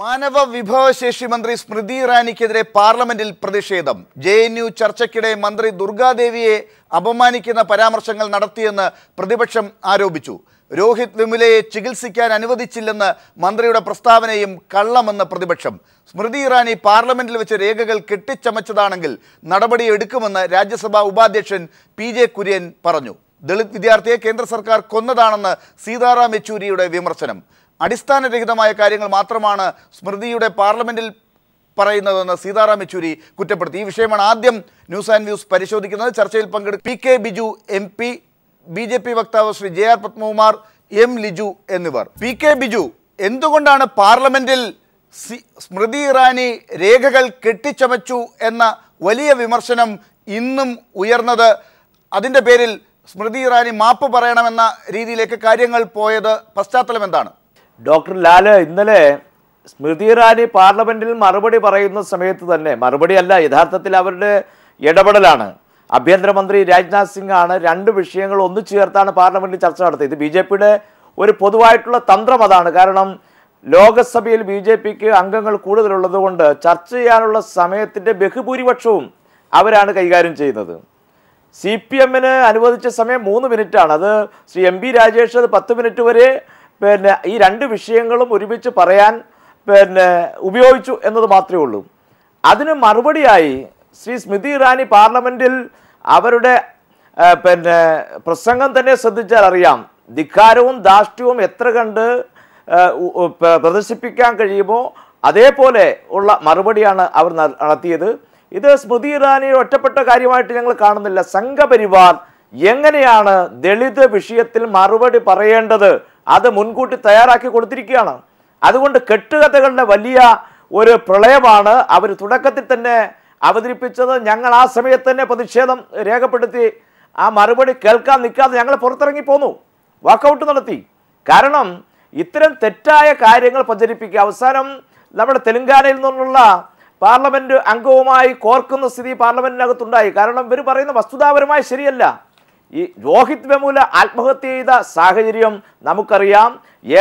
മാനവ വിഭവശേഷി മന്ത്രി സ്മൃതി ഇറാനിക്കെതിരെ പാർലമെന്റിൽ പ്രതിഷേധം. JNU ചർച്ചയ്ക്കിടെ മന്ത്രി ദുർഗാദേവിയെ അപമാനിക്കുന്ന പരാമർശങ്ങൾ നടത്തിയെന്ന് പ്രതിപക്ഷം ആരോപിച്ചു. രോഹിത് വെമുലയെ ചികിത്സിക്കാൻ അനുവദിച്ചില്ലെന്ന് മന്ത്രിയുടെ പ്രസ്താവനയും കള്ളമെന്ന് പ്രതിപക്ഷം. സ്മൃതി ഇറാനി പാർലമെന്റിൽ വെച്ച് രേഖകൾ കെട്ടിച്ചമച്ചതാണെങ്കിൽ നടപടിയെടുക്കുമെന്ന് രാജ്യസഭാ ഉപാധ്യക്ഷൻ PJ കുര്യൻ പറഞ്ഞു. ദളിത് വിദ്യാർത്ഥിയെ കേന്ദ്ര സർക്കാർ കൊന്നതാണെന്ന് സീതാറാം യെച്ചൂരിയുടെ വിമർശനം. അടിസ്ഥാനരഹിതമായ കാര്യങ്ങൾ മാത്രമാണ് സ്മൃതിയുടെ പാർലമെന്റിൽ പറയുന്നതെന്ന് സീതാറാം യെച്ചൂരി കുറ്റപ്പെടുത്തി. ഈ വിഷയമാണ് ആദ്യം ന്യൂസ് ആൻഡ് വ്യൂസ് പരിശോധിക്കുന്നത്. ചർച്ചയിൽ പങ്കെടുക്കും PK ബിജു MP, BJP വക്താവ് ശ്രീ JR പത്മകുമാർ, M ലിജു എന്നിവർ. PK ബിജു, എന്തുകൊണ്ടാണ് പാർലമെന്റിൽ സ്മൃതി ഇറാനി രേഖകൾ കെട്ടിച്ചമച്ചു എന്ന വലിയ വിമർശനം ഇന്നും ഉയർന്നത്? അതിൻ്റെ പേരിൽ സ്മൃതി ഇറാനി മാപ്പ് പറയണമെന്ന രീതിയിലേക്ക് കാര്യങ്ങൾ പോയത് പശ്ചാത്തലം എന്താണ്? ഡോക്ടർ ലാല്, ഇന്നലെ സ്മൃതി ഇറാനി പാർലമെന്റിൽ മറുപടി പറയുന്ന സമയത്ത് തന്നെ, മറുപടിയല്ല, യഥാർത്ഥത്തിൽ അവരുടെ ഇടപെടലാണ്. ആഭ്യന്തരമന്ത്രി രാജ്നാഥ് സിംഗ് ആണ് രണ്ട് വിഷയങ്ങൾ ഒന്നിച്ചു ചേർത്താണ് പാർലമെന്റിൽ ചർച്ച നടത്തിയത്. ഇത് BJPയുടെ ഒരു പൊതുവായിട്ടുള്ള തന്ത്രം അതാണ്. കാരണം ലോകസഭയിൽ BJPക്ക് അംഗങ്ങൾ കൂടുതലുള്ളത് കൊണ്ട് ചർച്ച ചെയ്യാനുള്ള സമയത്തിൻ്റെ ബഹുഭൂരിപക്ഷവും അവരാണ് കൈകാര്യം ചെയ്യുന്നത്. CPMന് അനുവദിച്ച സമയം 3 മിനിറ്റാണ്. അത് ശ്രീ MP രാജേഷ് അത് 10 മിനിറ്റ് വരെ ഈ രണ്ട് വിഷയങ്ങളും ഒരുമിച്ച് പറയാൻ ഉപയോഗിച്ചു എന്നത് മാത്രമേ ഉള്ളൂ. അതിന് മറുപടിയായി ശ്രീ സ്മൃതി ഇറാനി പാർലമെന്റിൽ അവരുടെ പ്രസംഗം തന്നെ ശ്രദ്ധിച്ചാൽ അറിയാം, ധിക്കാരവും ധാർഷ്ട്യവും എത്ര കണ്ട് പ്രദർശിപ്പിക്കാൻ കഴിയുമോ അതേപോലെ ഉള്ള മറുപടിയാണ് അവർ നടത്തിയത്. ഇത് സ്മൃതി ഇറാനിയുടെ ഒറ്റപ്പെട്ട കാര്യമായിട്ട് ഞങ്ങൾ കാണുന്നില്ല. സംഘപരിവാർ എങ്ങനെയാണ് ദളിത് വിഷയത്തിൽ മറുപടി പറയേണ്ടത് അത് മുൻകൂട്ടി തയ്യാറാക്കി കൊടുത്തിരിക്കുകയാണ്. അതുകൊണ്ട് കെട്ടുകഥകളുടെ വലിയ ഒരു പ്രളയമാണ് അവർ തുടക്കത്തിൽ തന്നെ അവതരിപ്പിച്ചത്. ഞങ്ങൾ ആ സമയത്ത് തന്നെ പ്രതിഷേധം രേഖപ്പെടുത്തി ആ മറുപടി കേൾക്കാൻ നിൽക്കാതെ ഞങ്ങൾ പുറത്തിറങ്ങി പോന്നു, വാക്കൗട്ട് നടത്തി. കാരണം ഇത്തരം തെറ്റായ കാര്യങ്ങൾ പ്രചരിപ്പിക്കുക. അവസാനം നമ്മുടെ തെലങ്കാനയിൽ നിന്നുള്ള പാർലമെന്റ് അംഗവുമായി കോർക്കുന്ന സ്ഥിതി പാർലമെന്റിനകത്തുണ്ടായി. കാരണം ഇവർ പറയുന്ന വസ്തുതാപരമായി ശരിയല്ല. ഈ രോഹിത് വെമുല ആത്മഹത്യ ചെയ്ത സാഹചര്യം നമുക്കറിയാം.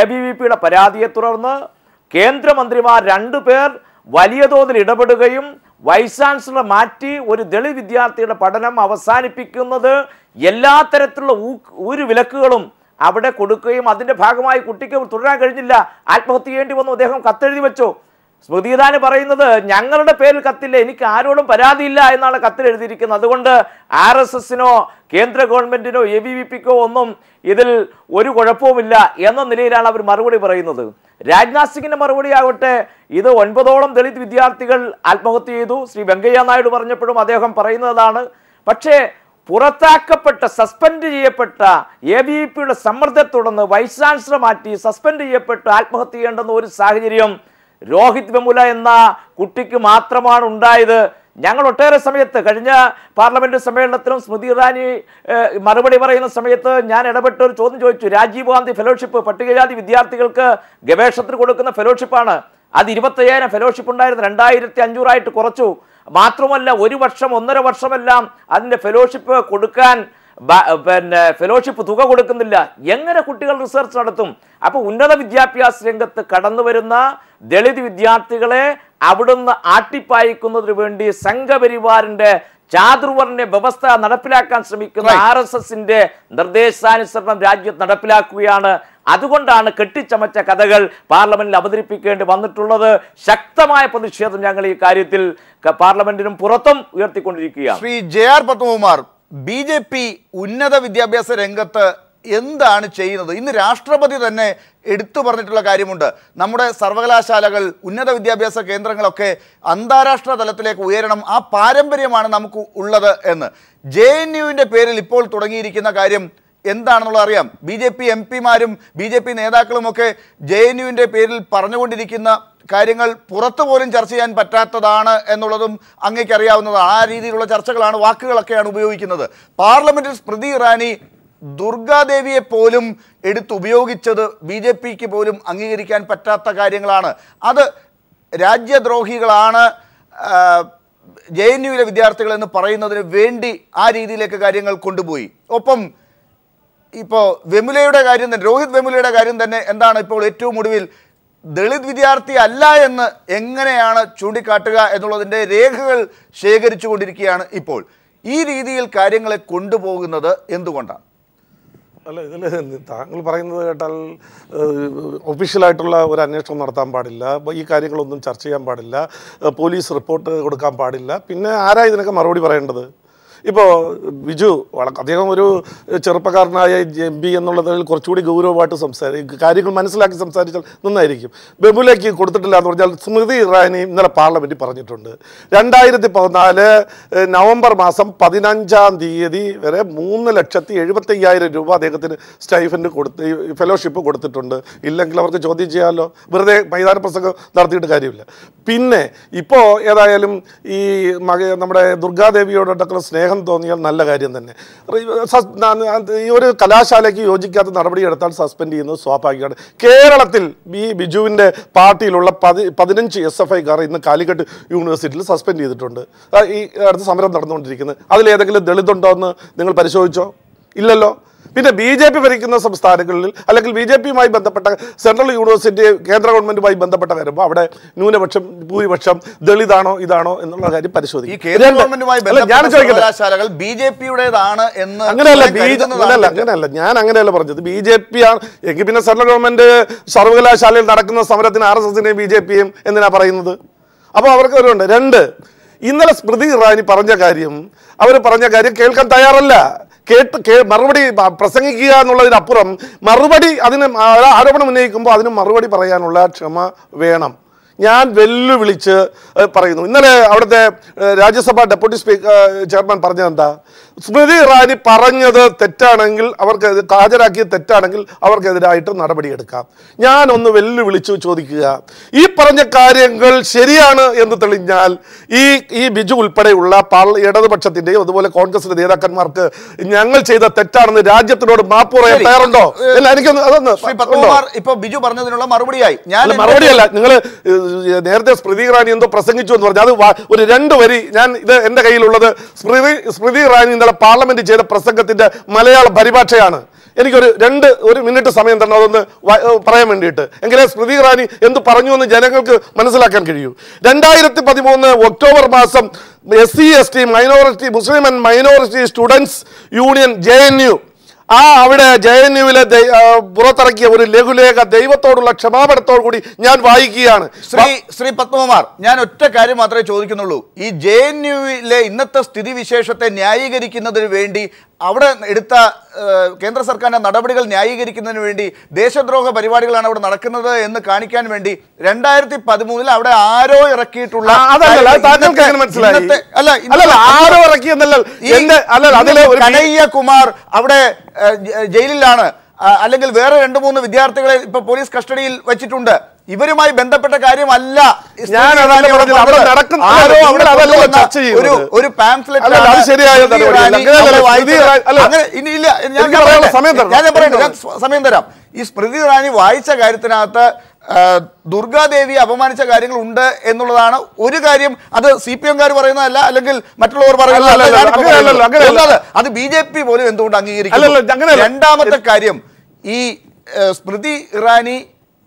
ABVPയുടെ പരാതിയെ തുടർന്ന് കേന്ദ്രമന്ത്രിമാർ 2 പേർ വലിയ തോതിൽ ഇടപെടുകയും വൈസ് ചാൻസലർ മാറ്റി ഒരു ദളിത് വിദ്യാർത്ഥിയുടെ പഠനം അവസാനിപ്പിക്കുന്നത് എല്ലാ തരത്തിലുള്ള ഒരു വിലക്കുകളും അവിടെ കൊടുക്കുകയും അതിൻ്റെ ഭാഗമായി കുട്ടിക്ക് തുടരാൻ കഴിഞ്ഞില്ല, ആത്മഹത്യ ചെയ്യേണ്ടി വന്നു. അദ്ദേഹം കത്തെഴുതി വെച്ചു. സ്മൃതി ഇറാനി പറയുന്നത് ഞങ്ങളുടെ പേരിൽ കത്തില്ല, എനിക്ക് ആരോടും പരാതിയില്ല എന്നാണ് കത്തിൽ എഴുതിയിരിക്കുന്നത്. അതുകൊണ്ട് RSSനോ കേന്ദ്ര ഗവൺമെന്റിനോ ABVPക്കോ ഒന്നും ഇതിൽ ഒരു കുഴപ്പവുമില്ല എന്ന നിലയിലാണ് അവർ മറുപടി പറയുന്നത്. രാജ്നാഥ് സിംഗിന്റെ മറുപടി ആകട്ടെ, ഇത് 9ഓളം ദളിത് വിദ്യാർത്ഥികൾ ആത്മഹത്യ ചെയ്തു. ശ്രീ വെങ്കയ്യ നായിഡു പറഞ്ഞപ്പോഴും അദ്ദേഹം പറയുന്നതാണ്. പക്ഷേ പുറത്താക്കപ്പെട്ട സസ്പെൻഡ് ചെയ്യപ്പെട്ട ABVPയുടെ സമ്മർദ്ദത്തെ തുടർന്ന് വൈസ് ചാൻസലർ മാറ്റി സസ്പെൻഡ് ചെയ്യപ്പെട്ട് ആത്മഹത്യ ചെയ്യേണ്ടെന്ന ഒരു സാഹചര്യം രോഹിത് വെമുല എന്ന കുട്ടിക്ക് മാത്രമാണ് ഉണ്ടായത്. ഞങ്ങൾ ഒട്ടേറെ സമയത്ത് കഴിഞ്ഞ പാർലമെന്റ് സമ്മേളനത്തിലും സ്മൃതി ഇറാനി മറുപടി പറയുന്ന സമയത്ത് ഞാൻ ഇടപെട്ട് ഒരു ചോദ്യം ചോദിച്ചു. രാജീവ് ഗാന്ധി ഫെലോഷിപ്പ് പട്ടികജാതി വിദ്യാർത്ഥികൾക്ക് ഗവേഷണത്തിന് കൊടുക്കുന്ന ഫെലോഷിപ്പാണ്. അത് 25,000 ഫെലോഷിപ്പ് ഉണ്ടായിരുന്നു, 2,500 കുറച്ചു. മാത്രമല്ല 1 വർഷം 1.5 വർഷമെല്ലാം അതിൻ്റെ ഫെലോഷിപ്പ് കൊടുക്കാൻ ഫെലോഷിപ്പ് തുക കൊടുക്കുന്നില്ല. എങ്ങനെ കുട്ടികൾ റിസർച്ച് നടത്തും? അപ്പോൾ ഉന്നത വിദ്യാഭ്യാസ രംഗത്ത് കടന്നു വരുന്ന ദളിത് വിദ്യാർത്ഥികളെ അവിടുന്ന് ആട്ടിപ്പായിക്കുന്നതിന് വേണ്ടി സംഘപരിവാറിന്റെ ചാതുർവർണ്ണ വ്യവസ്ഥ നടപ്പിലാക്കാൻ ശ്രമിക്കുന്ന RSSന്റെ നിർദ്ദേശാനുസരണം രാജ്യത്ത് നടപ്പിലാക്കുകയാണ്. അതുകൊണ്ടാണ് കെട്ടിച്ചമച്ച കഥകൾ പാർലമെന്റിൽ അവതരിപ്പിക്കേണ്ടി വന്നിട്ടുള്ളത്. ശക്തമായ പ്രതിഷേധം ഞങ്ങൾ ഈ കാര്യത്തിൽ പാർലമെന്റിനും പുറത്തും ഉയർത്തിക്കൊണ്ടിരിക്കുകയാണ്. ശ്രീ JR പത്മകുമാർ, BJP ഉന്നത വിദ്യാഭ്യാസ രംഗത്ത് എന്താണ് ചെയ്യുന്നത്? ഇന്ന് രാഷ്ട്രപതി തന്നെ എടുത്തു പറഞ്ഞിട്ടുള്ള കാര്യമുണ്ട്. നമ്മുടെ സർവകലാശാലകൾ, ഉന്നത വിദ്യാഭ്യാസ കേന്ദ്രങ്ങളൊക്കെ അന്താരാഷ്ട്ര തലത്തിലേക്ക് ഉയരണം, ആ പാരമ്പര്യമാണ് നമുക്ക് ഉള്ളത് എന്ന്. JNUവിൻ്റെ പേരിൽ ഇപ്പോൾ തുടങ്ങിയിരിക്കുന്ന കാര്യം എന്താണെന്നുള്ളത് അറിയാം. BJP MPമാരും BJP നേതാക്കളുമൊക്കെ JNUവിൻ്റെ പേരിൽ പറഞ്ഞുകൊണ്ടിരിക്കുന്ന കാര്യങ്ങൾ പുറത്തു പോലും ചർച്ച ചെയ്യാൻ പറ്റാത്തതാണ് എന്നുള്ളതും അങ്ങേക്ക് അറിയാവുന്നതാണ്. ആ രീതിയിലുള്ള ചർച്ചകളാണ്, വാക്കുകളൊക്കെയാണ് ഉപയോഗിക്കുന്നത്. പാർലമെന്റിൽ സ്മൃതി ഇറാനി ദുർഗാദേവിയെ പോലും എടുത്തുപയോഗിച്ചത് BJPക്ക് പോലും അംഗീകരിക്കാൻ പറ്റാത്ത കാര്യങ്ങളാണ്. അത് രാജ്യദ്രോഹികളാണ് JNUവിലെ വിദ്യാർത്ഥികൾ എന്ന് പറയുന്നതിന് വേണ്ടി ആ രീതിയിലേക്ക് കാര്യങ്ങൾ കൊണ്ടുപോയി. ഒപ്പം ഇപ്പോൾ വെമുലയുടെ കാര്യം തന്നെ, രോഹിത് വെമുലയുടെ കാര്യം തന്നെ എന്താണ് ഇപ്പോൾ ഏറ്റവും ഒടുവിൽ ദളിത് വിദ്യാർത്ഥി അല്ല എന്ന് എങ്ങനെയാണ് ചൂണ്ടിക്കാട്ടുക എന്നുള്ളതിൻ്റെ രേഖകൾ ശേഖരിച്ചു കൊണ്ടിരിക്കുകയാണ് ഇപ്പോൾ. ഈ രീതിയിൽ കാര്യങ്ങളെ കൊണ്ടുപോകുന്നത് എന്തുകൊണ്ടാണ്? അല്ല, ഇതിൽ താങ്കൾ പറയുന്നത് കേട്ടാൽ ഒഫീഷ്യലായിട്ടുള്ള ഒരു അന്വേഷണം നടത്താൻ പാടില്ല, ഈ കാര്യങ്ങളൊന്നും ചർച്ച ചെയ്യാൻ പാടില്ല, പോലീസ് റിപ്പോർട്ട് കൊടുക്കാൻ പാടില്ല. പിന്നെ ആരാ ഇതിനൊക്കെ മറുപടി പറയേണ്ടത്? ഇപ്പോൾ ബിജു അദ്ദേഹം ഒരു ചെറുപ്പക്കാരനായ MP എന്നുള്ളതിൽ കുറച്ചുകൂടി ഗൗരവമായിട്ട് കാര്യങ്ങൾ മനസ്സിലാക്കി സംസാരിച്ചാൽ നന്നായിരിക്കും. ബെബുലേക്ക് കൊടുത്തിട്ടില്ല എന്ന് പറഞ്ഞാൽ സ്മൃതി ഇറാനി ഇന്നലെ പാർലമെൻറ്റിൽ പറഞ്ഞിട്ടുണ്ട് 2014 നവംബർ മാസം 15-ാം തീയതി വരെ 3,75,000 രൂപ അദ്ദേഹത്തിന് സ്റ്റൈഫൻഡ് ഫെലോഷിപ്പ് കൊടുത്തിട്ടുണ്ട്. ഇല്ലെങ്കിൽ അവർക്ക് ചോദ്യം ചെയ്യാമല്ലോ, വെറുതെ മൈതാന പ്രസംഗം നടത്തിയിട്ട് കാര്യമില്ല. പിന്നെ ഇപ്പോൾ ഏതായാലും ഈ നമ്മുടെ ദുർഗാദേവിയോടൊക്കെ സ്നേഹം തോന്നിയാൽ നല്ല കാര്യം തന്നെ. ഈ ഒരു കലാശാലയ്ക്ക് യോജിക്കാത്ത നടപടിയെടുത്താൽ സസ്പെൻഡ് ചെയ്യുന്നത് സ്വാഭാവികമാണ്. കേരളത്തിൽ ഈ ബിജുവിൻ്റെ പാർട്ടിയിലുള്ള 15 SFIക്കാർ ഇന്ന് കാലിക്കറ്റ് യൂണിവേഴ്സിറ്റിയിൽ സസ്പെൻഡ് ചെയ്തിട്ടുണ്ട്. ഈ അടുത്ത സമരം നടന്നുകൊണ്ടിരിക്കുന്നത്. അതിലേതെങ്കിലും ദളിതുണ്ടോ എന്ന് നിങ്ങൾ പരിശോധിച്ചോ? ഇല്ലല്ലോ. പിന്നെ BJP ഭരിക്കുന്ന സംസ്ഥാനങ്ങളിൽ അല്ലെങ്കിൽ BJPയുമായി ബന്ധപ്പെട്ട സെൻട്രൽ യൂണിവേഴ്സിറ്റി കേന്ദ്ര ഗവൺമെന്റുമായി ബന്ധപ്പെട്ട വരുമ്പോൾ അവിടെ ന്യൂനപക്ഷം ഭൂരിപക്ഷം ദളിതാണോ ഇതാണോ എന്നുള്ള കാര്യം പരിശോധിക്കും. അങ്ങനെയല്ല, ഞാൻ അങ്ങനെയല്ല പറഞ്ഞത്. BJP ആണ് എങ്കിൽ പിന്നെ സെൻട്രൽ ഗവൺമെന്റ് സർവകലാശാലയിൽ നടക്കുന്ന സമരത്തിന് RSSനെയും BJPയും എന്തിനാ പറയുന്നത്? അപ്പോൾ അവർക്ക് ഒരുണ്ട്. 2, ഇന്നലെ സ്മൃതി ഇറാനി പറഞ്ഞ കാര്യം കേൾക്കാൻ തയ്യാറല്ല. മറുപടി പ്രസംഗിക്കുക എന്നുള്ളതിനപ്പുറം മറുപടി അതിന് ആരോപണം ഉന്നയിക്കുമ്പോൾ അതിന് മറുപടി പറയാനുള്ള ക്ഷമ വേണം. ഞാൻ വെല്ലുവിളിച്ച് പറയുന്നു. ഇന്നലെ അവിടുത്തെ രാജ്യസഭ ഡെപ്യൂട്ടി ചെയർമാൻ പറഞ്ഞത് എന്താ? സ്മൃതി ഇറാനി പറഞ്ഞത് തെറ്റാണെങ്കിൽ അവർക്ക് ഹാജരാക്കിയത് തെറ്റാണെങ്കിൽ അവർക്കെതിരായിട്ട് നടപടിയെടുക്കാം. ഞാനൊന്ന് വെല്ലുവിളിച്ചു ചോദിക്കുക, ഈ പറഞ്ഞ കാര്യങ്ങൾ ശരിയാണ് എന്ന് തെളിഞ്ഞാൽ ഈ ബിജു ഉൾപ്പെടെയുള്ള ഇടതുപക്ഷത്തിൻ്റെയും അതുപോലെ കോൺഗ്രസിന്റെ നേതാക്കന്മാർക്ക് ഞങ്ങൾ ചെയ്ത തെറ്റാണെന്ന് രാജ്യത്തിനോട് മാപ്പ് പറയാൻ തയ്യാറുണ്ടോ? അല്ല, എനിക്കൊന്ന് അതൊന്ന് ഇപ്പൊ ബിജു പറഞ്ഞതിനുള്ള മറുപടിയായി മറുപടിയല്ല. നിങ്ങൾ നേരത്തെ സ്മൃതി ഇറാനി എന്തോ പ്രസംഗിച്ചു എന്ന് പറഞ്ഞു. അത് ഒരു 2 വരി ഇത് എൻ്റെ കയ്യിലുള്ളത് സ്മൃതി ഇറാനി ഇന്നലെ പാർലമെന്റ് ചെയ്ത പ്രസംഗത്തിന്റെ മലയാള പരിഭാഷയാണ്. എനിക്കൊരു 1 മിനിറ്റ് സമയം തന്നെ അതൊന്ന് പറയാൻ വേണ്ടിയിട്ട്. എങ്കിലേ സ്മൃതി ഇറാനി എന്ത് പറഞ്ഞു എന്ന് ജനങ്ങൾക്ക് മനസ്സിലാക്കാൻ കഴിയൂ. 2013 ഒക്ടോബർ മാസം SC ST minority Muslim and minority students union JNU അവിടെ JNUവിലെ പുറത്തിറക്കിയ ഒരു ലഘുലേഖ ദൈവത്തോടുള്ള ക്ഷമാപണത്തോടു കൂടി ഞാൻ വായിക്കുകയാണ്. ശ്രീ പത്മകുമാർ, ഞാൻ ഒറ്റ കാര്യം മാത്രമേ ചോദിക്കുന്നുള്ളൂ. ഈ JNUവിലെ ഇന്നത്തെ സ്ഥിതിവിശേഷത്തെ ന്യായീകരിക്കുന്നതിന് വേണ്ടി അവിടെ എടുത്ത കേന്ദ്ര സർക്കാരിന്റെ നടപടികൾ ന്യായീകരിക്കുന്നതിന് വേണ്ടി ദേശദ്രോഹ പരിപാടികളാണ് അവിടെ നടക്കുന്നത് എന്ന് കാണിക്കാൻ വേണ്ടി 2013 അവിടെ ആരോ ഇറക്കിയിട്ടുള്ള കനയ്യകുമാർ അവിടെ ജയിലിലാണ്, അല്ലെങ്കിൽ വേറെ 2-3 വിദ്യാർത്ഥികളെ ഇപ്പൊ പോലീസ് കസ്റ്റഡിയിൽ വെച്ചിട്ടുണ്ട്. ഇവരുമായി ബന്ധപ്പെട്ട കാര്യമല്ല. ഒരു പാംഫ്ലെറ്റ് സമയം തരാം. ഈ സ്മൃതി ഇറാനി വായിച്ച കാര്യത്തിനകത്ത് ദുർഗാദേവി അപമാനിച്ച കാര്യങ്ങൾ ഉണ്ട് എന്നുള്ളതാണ് ഒരു കാര്യം. അത് CPM-കാർ പറയുന്നതല്ല, അല്ലെങ്കിൽ മറ്റുള്ളവർ പറയുന്നതല്ല. അത് BJP പോലും എന്തുകൊണ്ട് അംഗീകരിക്കുന്നു? രണ്ടാമത്തെ കാര്യം, ഈ സ്മൃതി ഇറാനി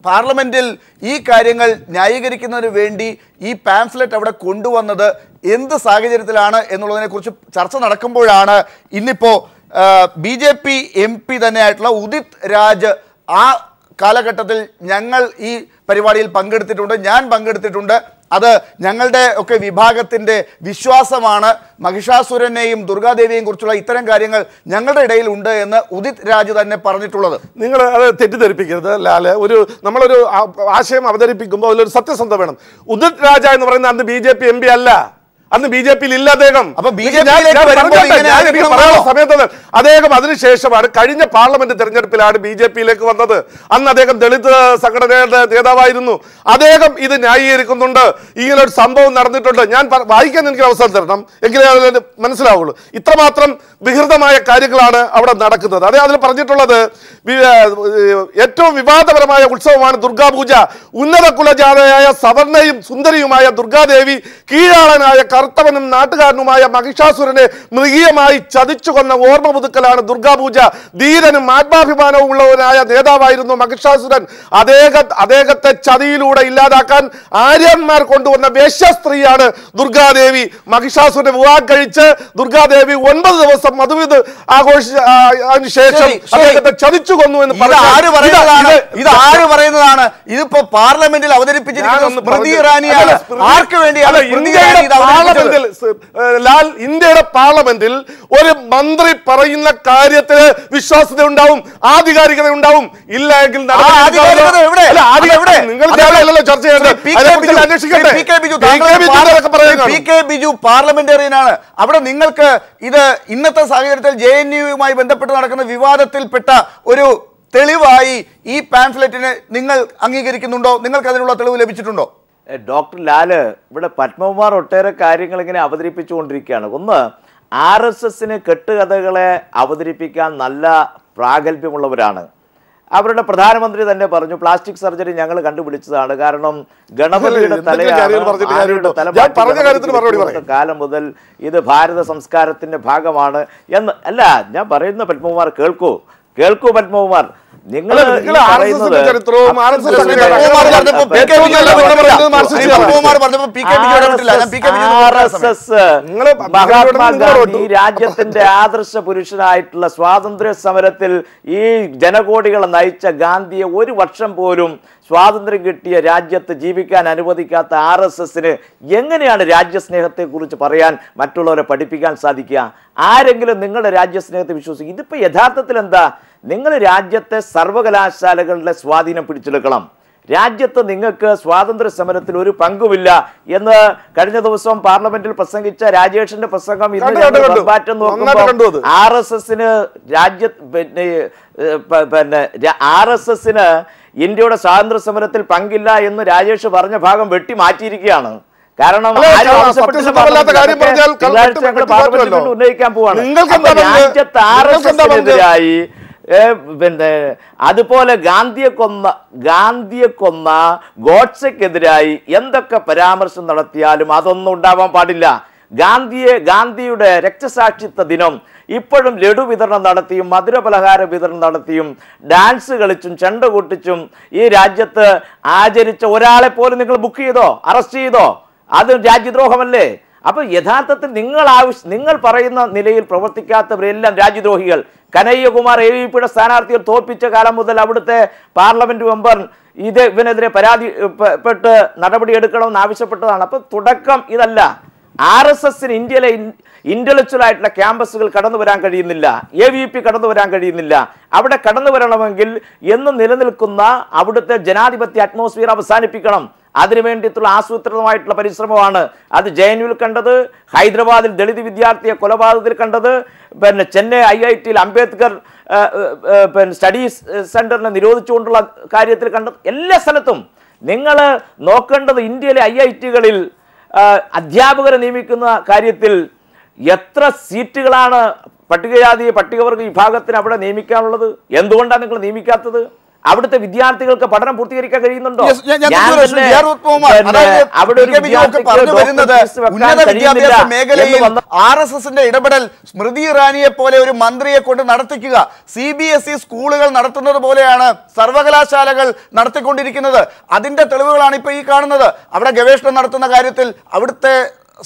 പാർലമെന്റിൽ ഈ കാര്യങ്ങൾ ന്യായീകരിക്കുന്നതിന് വേണ്ടി ഈ പാംഫ്ലെറ്റ് അവിടെ കൊണ്ടുവന്നത് എന്ത് സാഹചര്യത്തിലാണ് എന്നുള്ളതിനെ കുറിച്ച് ചർച്ച നടക്കുമ്പോഴാണ് ഇന്നിപ്പോ BJP MP തന്നെയായിട്ടുള്ള ഉദിത് രാജ് ആ കാലഘട്ടത്തിൽ ഞങ്ങൾ ഈ പരിപാടിയിൽ പങ്കെടുത്തിട്ടുണ്ട്, ഞാൻ പങ്കെടുത്തിട്ടുണ്ട്, അത് ഞങ്ങളുടെ ഒക്കെ വിഭാഗത്തിൻ്റെ വിശ്വാസമാണ്, മഹിഷാസുരനെയും ദുർഗാദേവിയെയും കുറിച്ചുള്ള ഇത്തരം കാര്യങ്ങൾ ഞങ്ങളുടെ ഇടയിൽ ഉണ്ട് എന്ന് ഉദിത് രാജ് തന്നെ പറഞ്ഞിട്ടുള്ളത്. നിങ്ങൾ അത് തെറ്റിദ്ധരിപ്പിക്കരുത് ലാല്. നമ്മളൊരു ആശയം അവതരിപ്പിക്കുമ്പോൾ അതിലൊരു സത്യസന്ധത വേണം. ഉദിത് രാജ എന്ന് പറയുന്ന അന്ന് BJP MP അല്ല, അന്ന് BJPയിൽ ഇല്ല അദ്ദേഹം. സമയത്ത് അദ്ദേഹം അതിനുശേഷമാണ് കഴിഞ്ഞ പാർലമെന്റ് തെരഞ്ഞെടുപ്പിലാണ് BJPയിലേക്ക് വന്നത്. അന്ന് അദ്ദേഹം ദളിത് സംഘടനയുടെ നേതാവായിരുന്നു. അദ്ദേഹം ഇത് ന്യായീകരിക്കുന്നുണ്ട്, ഇങ്ങനെ ഒരു സംഭവം നടന്നിട്ടുണ്ട്. ഞാൻ വായിക്കാൻ എനിക്ക് അവസരം തരണം, എങ്കിലേ അതിൽ മനസ്സിലാവുള്ളൂ. ഇത്രമാത്രം വികൃതമായ കാര്യങ്ങളാണ് അവിടെ നടക്കുന്നത്. അതിൽ പറഞ്ഞിട്ടുള്ളത് ഏറ്റവും വിവാദപരമായ ഉത്സവമാണ് ദുർഗാപൂജ. ഉന്നത കുലജാതയായ സവർണയും സുന്ദരിയുമായ ദുർഗാദേവി കീഴാളനായ കറുത്തവനും നാട്ടുകാരനുമായ മഹിഷാസുരനെ മൃഗീയമായി ചതിച്ചു കൊന്ന ഓർമ്മ പുതുക്കലാണ് ദുർഗാപൂജ. ധീരനും ആത്മാഭിമാനവും ഉള്ളവനായ നേതാവായിരുന്നു മഹിഷാസുരൻ. അദ്ദേഹത്തെ ചതിയിലൂടെ ഇല്ലാതാക്കാൻ ആര്യന്മാർ കൊണ്ടുവന്ന വേശ്യാസ്ത്രീയാണ് ദുർഗാദേവി. മഹിഷാസുരനെ വിവാഹം കഴിച്ച് ദുർഗാദേവി 9 ദിവസം മധുവിധ് ആഘോഷിച്ചതിനു ശേഷം അദ്ദേഹത്തെ ചതിച്ചു കൊന്നു എന്ന് പറയുന്നതാണ്. ഇതിപ്പോ പാർലമെന്റിൽ അവതരിപ്പിച്ചിരിക്കുന്ന സ്മൃതി ഇറാനിയാണ്. ആർക്ക് വേണ്ടിയാണ് ഇന്ത്യയുടെ പാർലമെന്റിൽ ഒരു മന്ത്രി പറയുന്ന കാര്യത്തിന് വിശ്വാസ്യത ഉണ്ടാവും, ആധികാരികത ഉണ്ടാവും. ഇല്ല എങ്കിൽ ചർച്ച ബിജു പാർലമെന്റേറിയനാണ്. അവിടെ നിങ്ങൾക്ക് ഇത് ഇന്നത്തെ സാഹചര്യത്തിൽ JNUവുമായി ബന്ധപ്പെട്ട് നടക്കുന്ന വിവാദത്തിൽപ്പെട്ട ഒരു തെളിവായി ഈ പാംഫ്ലെറ്റിനെ നിങ്ങൾ അംഗീകരിക്കുന്നുണ്ടോ? നിങ്ങൾക്ക് അതിനുള്ള തെളിവ് ലഭിച്ചിട്ടുണ്ടോ? ഡോക്ടർ ലാല്, ഇവിടെ പത്മകുമാർ ഒട്ടേറെ കാര്യങ്ങൾ ഇങ്ങനെ അവതരിപ്പിച്ചുകൊണ്ടിരിക്കുകയാണ്. ഒന്ന്, RSSന് കെട്ടുകഥകളെ അവതരിപ്പിക്കാൻ നല്ല പ്രാഗൽഭ്യമുള്ളവരാണ്. അവരുടെ പ്രധാനമന്ത്രി തന്നെ പറഞ്ഞു, പ്ലാസ്റ്റിക് സർജറി ഞങ്ങൾ കണ്ടുപിടിച്ചതാണ്. കാരണം ഗണപതിയുടെ കാലം മുതൽ ഇത് ഭാരത സംസ്കാരത്തിന്റെ ഭാഗമാണ് എന്ന്. അല്ല, ഞാൻ പറയുന്ന പത്മകുമാർ കേൾക്കൂ പത്മകുമാർ, നിങ്ങൾ മഹാത്മാഗാന്ധി രാജ്യത്തിന്റെ ആദർശ പുരുഷനായിട്ടുള്ള സ്വാതന്ത്ര്യ സമരത്തിൽ ഈ ജനകോടികളെ നയിച്ച ഗാന്ധിയെ 1 വർഷം പോലും സ്വാതന്ത്ര്യം കിട്ടിയ രാജ്യത്ത് ജീവിക്കാൻ അനുവദിക്കാത്ത RSSന് എങ്ങനെയാണ് രാജ്യസ്നേഹത്തെ കുറിച്ച് പറയാൻ, മറ്റുള്ളവരെ പഠിപ്പിക്കാൻ സാധിക്കുക? ആരെങ്കിലും നിങ്ങളുടെ രാജ്യസ്നേഹത്തെ വിശ്വസിക്കും? ഇതിപ്പോ യഥാർത്ഥത്തിൽ എന്താ? നിങ്ങൾ രാജ്യത്തെ സർവകലാശാലകളുടെ സ്വാധീനം പിടിച്ചെടുക്കണം. രാജ്യത്ത് നിങ്ങൾക്ക് സ്വാതന്ത്ര്യ സമരത്തിൽ ഒരു പങ്കുമില്ല എന്ന് കഴിഞ്ഞ ദിവസം പാർലമെന്റിൽ പ്രസംഗിച്ച രാജേഷിന്റെ പ്രസംഗം ഇന്ന് നോക്കുമ്പോൾ RSSന് RSSന് ഇന്ത്യയുടെ സ്വാതന്ത്ര്യ സമരത്തിൽ പങ്കില്ല എന്ന് രാജേഷ് പറഞ്ഞ ഭാഗം വെട്ടി മാറ്റിയിരിക്കുകയാണ്. കാരണം ഉന്നയിക്കാൻ പോവാണ്. രാജ്യത്ത് RSSനെതിരായി അതുപോലെ ഗാന്ധിയെ കൊന്ന ഗോഡ്സെക്കെതിരായി എന്തൊക്കെ പരാമർശം നടത്തിയാലും അതൊന്നും ഉണ്ടാവാൻ പാടില്ല. ഗാന്ധിയുടെ രക്തസാക്ഷിത്വ ദിനം ഇപ്പോഴും ലഡു വിതരണം നടത്തിയും മധുരപലഹാര വിതരണം നടത്തിയും ഡാൻസ് കളിച്ചും ചെണ്ട കൊട്ടിച്ചും ഈ രാജ്യത്ത് ആചരിച്ച ഒരാളെ പോലും നിങ്ങൾ ബുക്ക് ചെയ്തോ, അറസ്റ്റ് ചെയ്തോ? അത് രാജ്യദ്രോഹമല്ലേ? അപ്പൊ യഥാർത്ഥത്തിൽ നിങ്ങൾ പറയുന്ന നിലയിൽ പ്രവർത്തിക്കാത്തവരെല്ലാം രാജ്യദ്രോഹികൾ. കനയ്യകുമാർ AVPയുടെ സ്ഥാനാർത്ഥികൾ തോൽപ്പിച്ച കാലം മുതൽ അവിടുത്തെ പാർലമെന്റ് മെമ്പർ ഇവനെതിരെ പരാതിപ്പെട്ട് നടപടിയെടുക്കണമെന്ന് ആവശ്യപ്പെട്ടതാണ്. അപ്പൊ തുടക്കം ഇതല്ല. RSSന് ഇന്ത്യയിലെ ഇന്റലക്ച്വൽ ആയിട്ടുള്ള ക്യാമ്പസുകൾ കടന്നു വരാൻ കഴിയുന്നില്ല, AVP കടന്നു വരാൻ കഴിയുന്നില്ല. അവിടെ കടന്നു വരണമെങ്കിൽ എന്നും നിലനിൽക്കുന്ന അവിടുത്തെ ജനാധിപത്യ അറ്റ്മോസ്ഫിയർ അവസാനിപ്പിക്കണം. അതിനുവേണ്ടിയിട്ടുള്ള ആസൂത്രിതമായിട്ടുള്ള പരിശ്രമമാണ്. അത് JNUവിൽ കണ്ടത്, ഹൈദരാബാദിൽ ദളിത് വിദ്യാർത്ഥിയെ കൊലപാതകത്തിൽ കണ്ടത്, പിന്നെ ചെന്നൈ IITയിൽ അംബേദ്കർ സ്റ്റഡീസ് സെന്ററിനെ നിരോധിച്ചുകൊണ്ടുള്ള കാര്യത്തിൽ കണ്ടത്. എല്ലാ സ്ഥലത്തും നിങ്ങൾ നോക്കേണ്ടത് ഇന്ത്യയിലെ IITകളിൽ അധ്യാപകരെ നിയമിക്കുന്ന കാര്യത്തിൽ എത്ര സീറ്റുകളാണ് പട്ടികജാതി പട്ടികവർഗ വിഭാഗത്തിന് അവിടെ നിയമിക്കാനുള്ളത്? എന്തുകൊണ്ടാണ് നിങ്ങൾ നിയമിക്കാത്തത്? അവിടുത്തെ വിദ്യാർത്ഥികൾക്ക് പഠനം പൂർത്തീകരിക്കാൻ കഴിയുന്നുണ്ടോ? RSSന്റെ ഇടപെടൽ സ്മൃതി ഇറാനിയെ പോലെ ഒരു മന്ത്രിയെ കൊണ്ട് നടത്തിക്കുക. CBSE സ്കൂളുകൾ നടത്തുന്നത് പോലെയാണ് സർവകലാശാലകൾ നടത്തിക്കൊണ്ടിരിക്കുന്നത്. അതിന്റെ തെളിവുകളാണ് ഇപ്പൊ ഈ കാണുന്നത്. അവിടെ ഗവേഷണം നടത്തുന്ന കാര്യത്തിൽ അവിടുത്തെ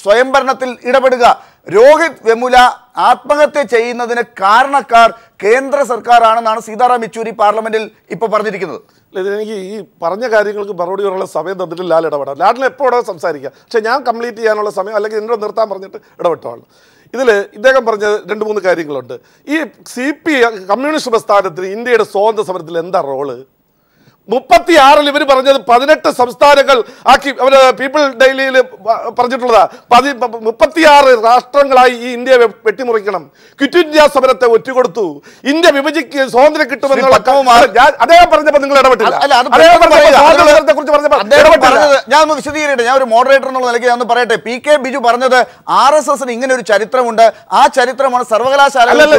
സ്വയംഭരണത്തിൽ ഇടപെടുക. രോഹിത് വെമുല ആത്മഹത്യ ചെയ്യുന്നതിന് കാരണക്കാർ കേന്ദ്ര സർക്കാരാണെന്നാണ് സീതാറാം യെച്ചൂരി പാർലമെന്റിൽ ഇപ്പോൾ പറഞ്ഞിരിക്കുന്നത്. എനിക്ക് ഈ പറഞ്ഞ കാര്യങ്ങൾക്ക് മറുപടി പറയാനുള്ള സമയം തന്നിട്ട് ലാൽ ഇടപെടാം. ലാലിന് എപ്പോഴും സംസാരിക്കാം, പക്ഷെ ഞാൻ കംപ്ലീറ്റ് ചെയ്യാനുള്ള സമയം അല്ലെങ്കിൽ എന്നോട് നിർത്താൻ പറഞ്ഞിട്ട് ഇടപെട്ടതാണ്. ഇതിൽ ഇദ്ദേഹം പറഞ്ഞ 2-3 കാര്യങ്ങളുണ്ട്. ഈ കമ്മ്യൂണിസ്റ്റ് പ്രസ്ഥാനത്തിന് ഇന്ത്യയുടെ സ്വാതന്ത്ര്യ സമരത്തിൽ എന്താ റോള്? 36 ഇവർ പറഞ്ഞത് 18 സംസ്ഥാനങ്ങൾ ആക്കി അവർ പീപ്പിൾ ഡെയിലിയിൽ പറഞ്ഞിട്ടുള്ളതാ. 36 രാഷ്ട്രങ്ങളായി ഈ ഇന്ത്യ വെട്ടിമുറിക്കണം. ക്വിറ്റ് ഇന്ത്യ സമരത്തെ ഒറ്റുകൊടുത്തു. ഇന്ത്യ വിഭജിക്ക് സ്വാതന്ത്ര്യം കിട്ടുമെന്നുള്ള അദ്ദേഹം പറഞ്ഞപ്പോൾ നിങ്ങൾ ഇടപെട്ടില്ല. ഞാൻ ഒന്ന് വിശദീകരിക്കട്ടെ. ഞാൻ ഒരു മോഡറേറ്റർ എന്നുള്ള നിലയ്ക്ക് ഞാൻ ഒന്ന് പറയട്ടെ. PK ബിജു പറഞ്ഞത് RSSന് ഇങ്ങനെ ഒരു ചരിത്രമുണ്ട്, ആ ചരിത്രമാണ് സർവകലാശാലകളിൽ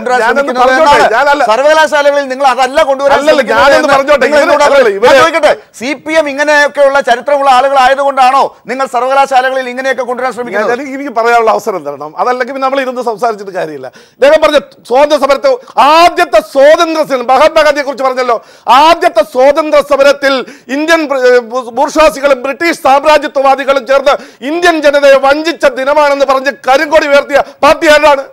സർവകലാശാലകളിൽ നിങ്ങൾ അതല്ല കൊണ്ടുവരാൻ ചോദിക്കട്ടെ, CPM ഇങ്ങനെയൊക്കെയുള്ള ചരിത്രമുള്ള ആളുകളായതുകൊണ്ടാണോ നിങ്ങൾ സർവകലാശാലകളിൽ ഇങ്ങനെയൊക്കെ കൊണ്ടുവരാൻ ശ്രമിക്കുന്നത്? എനിക്ക് പറയാനുള്ള അവസരം തരണം, അതല്ലെങ്കിൽ നമ്മൾ ഇരുന്ന് സംസാരിച്ചിട്ട് കാര്യമില്ല. അദ്ദേഹം പറഞ്ഞ സ്വാതന്ത്ര്യ സമരത്തെ ആദ്യത്തെ സ്വാതന്ത്ര്യ മഹാത്മാഗാന്ധിയെ കുറിച്ച് പറഞ്ഞല്ലോ, ആദ്യത്തെ സ്വാതന്ത്ര്യ സമരത്തിൽ ഇന്ത്യൻ ബൂർഷ്വാസികളും ബ്രിട്ടീഷ് സാമ്രാജ്യത്വവാദികളും ചേർന്ന് ഇന്ത്യൻ ജനതയെ വഞ്ചിച്ച ദിനമാണെന്ന് പറഞ്ഞ് കരിങ്കൊടി ഉയർത്തിയ പാർട്ടി ആരാണ്?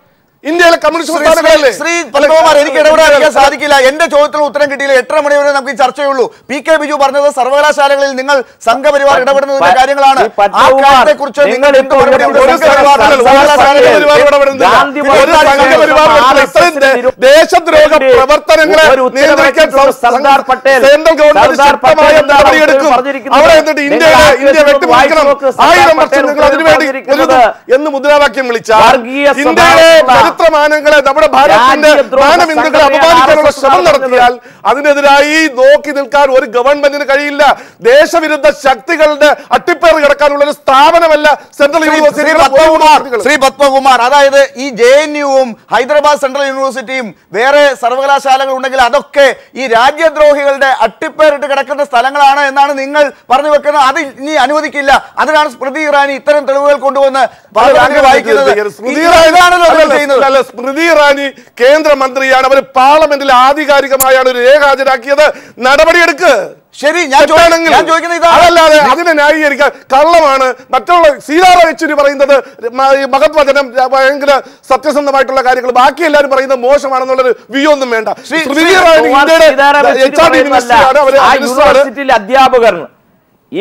ഇന്ത്യയിലെ കമ്മ്യൂണിസ്റ്റ് ശ്രീ പത്മകുമാർ, എനിക്ക് ഇടപെടാൻ സാധിക്കില്ല. എന്റെ ചോദ്യത്തിന് ഉത്തരം കിട്ടിയില്ല. 8:30 മണി വരെ നമുക്ക് ഈ ചർച്ചയുള്ളൂ. PK ബിജു പറഞ്ഞത് സർവകലാശാലകളിൽ നിങ്ങൾ സംഘപരിവാർ ഇടപെടുന്നതിന്റെ കാര്യങ്ങളാണ്. ആ കാര്യത്തെ കുറിച്ച് നിങ്ങൾ എന്ത് ദേശദ്രോഹ പ്രവർത്തനങ്ങളെ നിയന്ത്രിക്കാൻ സെൻട്രൽ ഗവൺമെന്റ് ശക്തമായ നടപടിയെടുക്കും. അവിടെ എന്നിട്ട് ഇന്ത്യ വെട്ടിമുറിക്കണം, 1000 വർഷം നിങ്ങൾ അതിനുവേണ്ടി എന്ന് മുദ്രാവാക്യം വിളിച്ചാൽ ഇന്ത്യയിലെ ചരിത്രമാനങ്ങളെ, നമ്മുടെ ഭാരതത്തിന്റെ മാനബിന്ദുക്കളെ അപമാനിക്കാനുള്ള ശ്രമം നടത്തിയാൽ അതിനെതിരായി നോക്കി നിൽക്കാൻ ഒരു ഗവൺമെന്റിന് കഴിയില്ല. ദേശവിരുദ്ധ ശക്തികളുടെ അട്ടിപ്പേറ് കിടക്കാനുള്ള ഒരു സ്ഥാപനമല്ല സെൻട്രൽ യൂണിവേഴ്സിറ്റി. ശ്രീ പത്മകുമാർ, അതായത് ഈ JNUവും ഹൈദരാബാദ് സെൻട്രൽ യൂണിവേഴ്സിറ്റിയും വേറെ സർവകലാശാലകൾ ഉണ്ടെങ്കിൽ അതൊക്കെ ഈ രാജ്യദ്രോഹികളുടെ അട്ടിപ്പേറിട്ട് കിടക്കുന്ന സ്ഥലങ്ങളാണ് എന്നാണ് നിങ്ങൾ പറഞ്ഞു വെക്കുന്നത്. അത് ഇനി അനുവദിക്കില്ല. അതിനാണ് സ്മൃതി ഇറാനി ഇത്തരം തെളിവുകൾ കൊണ്ടുവന്ന് വായിക്കുന്നത്. സ്മൃതി ഇറാനി കേന്ദ്രമന്ത്രിയാണ്, അവർ പാർലമെന്റിൽ ആധികാരികമായാണ് ഒരു രേഖ ഹാജരാക്കിയത്. നടപടിയെടുക്ക്. ശരി, ഞാൻ ചോദിക്കുന്നത് അതല്ലാതെ അതിനെ ന്യായീകരിക്കാൻ കള്ളമാണ്. മറ്റുള്ള സീതാറാം യെച്ചൂരി പറയുന്നത് മഹത് വചനം ഭയങ്കര സത്യസന്ധമായിട്ടുള്ള കാര്യങ്ങൾ, ബാക്കി എല്ലാവരും പറയുന്നത് മോശമാണെന്നുള്ളൊരു വ്യൂ വേണ്ട. സ്മൃതി ഇറാനി ഇന്ത്യയുടെ അധ്യാപകർ ഈ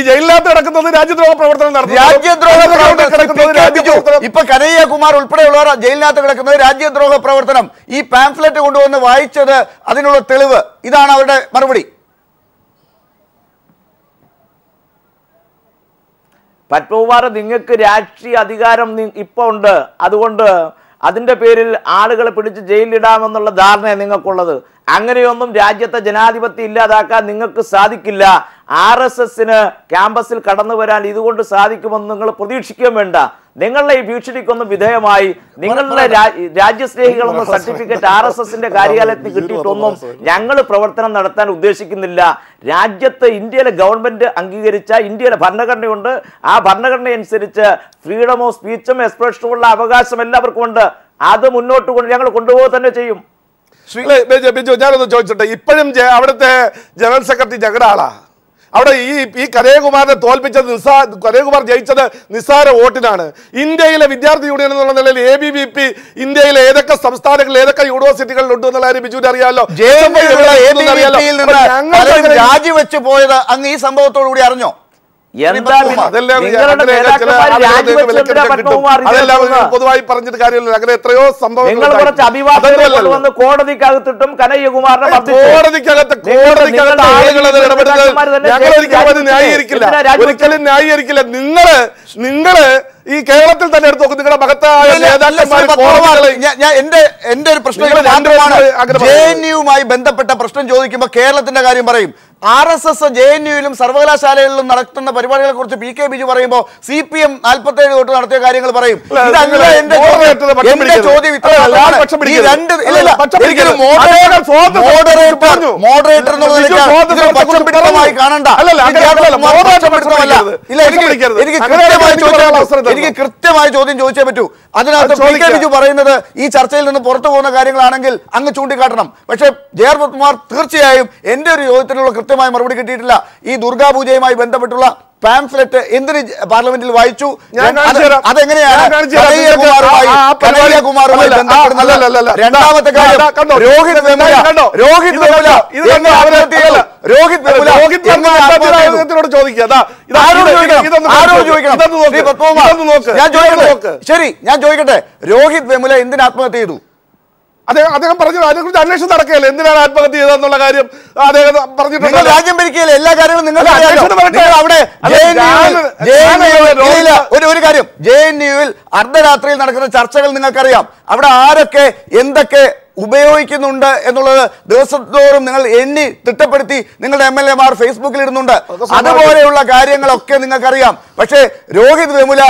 ജയിലിനകത്ത് നടക്കുന്നത് രാജ്യദ്രോഹ പ്രവർത്തനം നടത്തുന്നു. ഇപ്പൊ കനയ്യകുമാർ ഉൾപ്പെടെയുള്ളവർ ജയിലിനകത്ത് കിടക്കുന്നത് രാജ്യദ്രോഹ പ്രവർത്തനം. ഈ പാംഫ്ലെറ്റ് കൊണ്ടുവന്ന് വായിച്ചത് അതിനുള്ള തെളിവ്. ഇതാണ് അവരുടെ മറുപടി. പത്മകുമാർ, നിങ്ങൾക്ക് രാഷ്ട്രീയ അധികാരം ഇപ്പൊ ഉണ്ട്, അതുകൊണ്ട് അതിന്റെ പേരിൽ ആളുകളെ പിടിച്ച് ജയിലിലിടാമെന്നുള്ള ധാരണയാണ് നിങ്ങൾക്കുള്ളത്. അങ്ങനെയൊന്നും രാജ്യത്തെ ജനാധിപത്യം ഇല്ലാതാക്കാൻ നിങ്ങൾക്ക് സാധിക്കില്ല. RSSന് ക്യാമ്പസിൽ കടന്നു വരാൻ ഇതുകൊണ്ട് സാധിക്കുമെന്ന് നിങ്ങൾ പ്രതീക്ഷിക്കുകയും വേണ്ട. നിങ്ങളുടെ ഈ ഭീഷണിക്കൊന്നും വിധേയമായി നിങ്ങളുടെ രാജ്യസ്നേഹികളെന്ന സർട്ടിഫിക്കറ്റ് RSSന്റെ കാര്യാലയത്തിന് കിട്ടിയിട്ടൊന്നും ഞങ്ങൾ പ്രവർത്തനം നടത്താൻ ഉദ്ദേശിക്കുന്നില്ല. രാജ്യത്ത് ഇന്ത്യയിലെ ഗവൺമെന്റ് അംഗീകരിച്ച ഇന്ത്യയിലെ ഭരണഘടനയുണ്ട്. ആ ഭരണഘടന അനുസരിച്ച് ഫ്രീഡം ഓഫ് സ്പീച്ചും എക്സ്പ്രഷനുമുള്ള അവകാശം എല്ലാവർക്കും ഉണ്ട്. അത് മുന്നോട്ട് ഞങ്ങൾ കൊണ്ടുപോകുക തന്നെ ചെയ്യും. ബിജു, ഞാനൊന്ന് ചോദിച്ചിട്ടെ, ഇപ്പോഴും അവിടുത്തെ ജനറൽ സെക്രട്ടറി ജഗഡാളാ അവിടെ ഈ കനയ്യകുമാറിനെ തോൽപ്പിച്ചത് കനയ്യകുമാർ ജയിച്ചത് നിസ്സാര വോട്ടിനാണ്. ഇന്ത്യയിലെ വിദ്യാർത്ഥി യൂണിയൻ എന്നുള്ള നിലയിൽ ABVP ഇന്ത്യയിലെ ഏതൊക്കെ സംസ്ഥാനങ്ങളിൽ ഏതൊക്കെ യൂണിവേഴ്സിറ്റികളിൽ ഉണ്ട് എന്നുള്ള കാര്യം ബിജുവിന് അറിയാമല്ലോ. രാജിവെച്ചു പോയത് അങ്ങ് ഈ സംഭവത്തോടു കൂടി അറിഞ്ഞോ? പൊതുവായി പറഞ്ഞിട്ട് കാര്യമില്ല. അങ്ങനെ എത്രയോ സംഭവങ്ങൾ കോടതിക്കകത്തിട്ടും കനയ്യകുമാറിനെ കോടതിക്കകത്ത് ആളുകൾ ഞങ്ങൾ ന്യായീകരിക്കില്ല, ഒരിക്കലും ന്യായീകരിക്കില്ല. നിങ്ങള് ഈ കേരളത്തിൽ തന്നെ എടുത്തു നോക്കും. നിങ്ങളുടെ മഹത്തായ എന്റെ ഒരു പ്രശ്നം JNUവുമായി ബന്ധപ്പെട്ട പ്രശ്നം ചോദിക്കുമ്പോൾ കേരളത്തിന്റെ കാര്യം പറയും. RSS JNUവിലും സർവകലാശാലകളിലും നടത്തുന്ന പരിപാടികളെ കുറിച്ച് PK ബിജു പറയുമ്പോൾ CPM 47 തൊട്ട് നടത്തിയ കാര്യങ്ങൾ പറയും. ഇതല്ല എന്റെ ചോദ്യം. മോഡറേറ്റർ കാണണ്ട. എനിക്ക് കൃത്യമായ ചോദ്യം ചോദിച്ചേ പറ്റൂ. അതിനകത്ത് PK ബിജു പറയുന്നത് ഈ ചർച്ചയിൽ നിന്ന് പുറത്തു പോകുന്ന കാര്യങ്ങളാണെങ്കിൽ അങ്ങ് ചൂണ്ടിക്കാട്ടണം. പക്ഷേ JR പത്മകുമാർ തീർച്ചയായും എന്റെ ഒരു ചോദ്യത്തിനുള്ള കൃത്യമായ മറുപടി കിട്ടിയിട്ടില്ല. ഈ ദുർഗാപൂജയുമായി ബന്ധപ്പെട്ടുള്ള പാംഫ്ലെറ്റ് എന്തിന് പാർലമെന്റിൽ വായിച്ചു? അതെങ്ങനെയാണ് കനയ്യകുമാറുമായി ബന്ധപ്പെടുന്നത്? രണ്ടാമത്തെ കാര്യം, രോഹിത് വെമുല ശരി, ഞാൻ ചോദിക്കട്ടെ, രോഹിത് വെമുല എന്തിന് ആത്മഹത്യ ചെയ്തു? അദ്ദേഹം പറഞ്ഞു അതിനെക്കുറിച്ച് അന്വേഷണം നടക്കുകയല്ലേ, എന്തിനാണ് ആത്മഹത്യ ചെയ്തതെന്നുള്ള കാര്യം അദ്ദേഹം പറഞ്ഞിട്ടുണ്ട്. രാജ്യം ഭരിക്കുകയല്ലേ, എല്ലാ കാര്യങ്ങളും നിങ്ങൾ അവിടെ ഒരു കാര്യം, JNUവിൽ അർദ്ധരാത്രിയിൽ നടക്കുന്ന ചർച്ചകൾ നിങ്ങൾക്കറിയാം. അവിടെ ആരൊക്കെ എന്തൊക്കെ ഉപയോഗിക്കുന്നുണ്ട് എന്നുള്ളത് ദിവസം തോറും നിങ്ങൾ എണ്ണി തിട്ടപ്പെടുത്തി നിങ്ങളുടെ MLA മാർ ഫേസ്ബുക്കിൽ ഇടുന്നുണ്ട്. അതുപോലെയുള്ള കാര്യങ്ങളൊക്കെ നിങ്ങൾക്കറിയാം. പക്ഷേ രോഹിത് വെമുല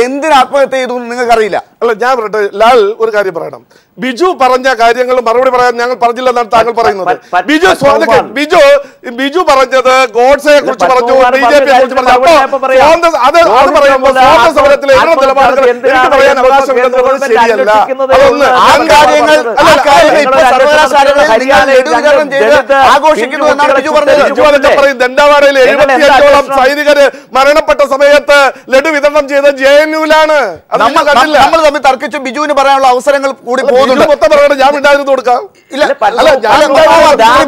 എന്തിന് ആത്മഹത്യ ചെയ്തു നിങ്ങൾക്കറിയില്ല. അല്ല, ഞാൻ പറയട്ടെ ലാൽ, ഒരു കാര്യം പറയണം. ബിജു പറഞ്ഞ കാര്യങ്ങൾ മറുപടി പറയാൻ ഞങ്ങൾ പറഞ്ഞില്ലെന്നാണ് താങ്കൾ പറയുന്നത്. ബിജു പറഞ്ഞത് ഗോഡ്സെയെ കുറിച്ച് പറഞ്ഞു, BJPയെ കുറിച്ച് പറഞ്ഞു. അത് പറയുമ്പോൾ സ്വാതന്ത്ര്യ സമരത്തിലെ നിലപാടുകൾ എനിക്ക് പറയാൻ അവകാശമുണ്ടെന്നുള്ളത് ശരിയല്ല. ആഘോഷിക്കുന്നു എന്നാണ് ബിജു പറഞ്ഞത്. ദണ്ഡാവാഡയിൽ 78ഓളം സൈനികര് മരണപ്പെട്ട സമയത്ത് ലഡു വിതരണം ചെയ്ത JNUവിലാണ്. നമ്മൾ തമ്മിൽ തർക്കിച്ച് ബിജുവിന് പറയാനുള്ള അവസരങ്ങൾ കൂടി പോകുന്നുണ്ട്. ഞാൻ ഉണ്ടായിരുന്നു കൊടുക്കാം.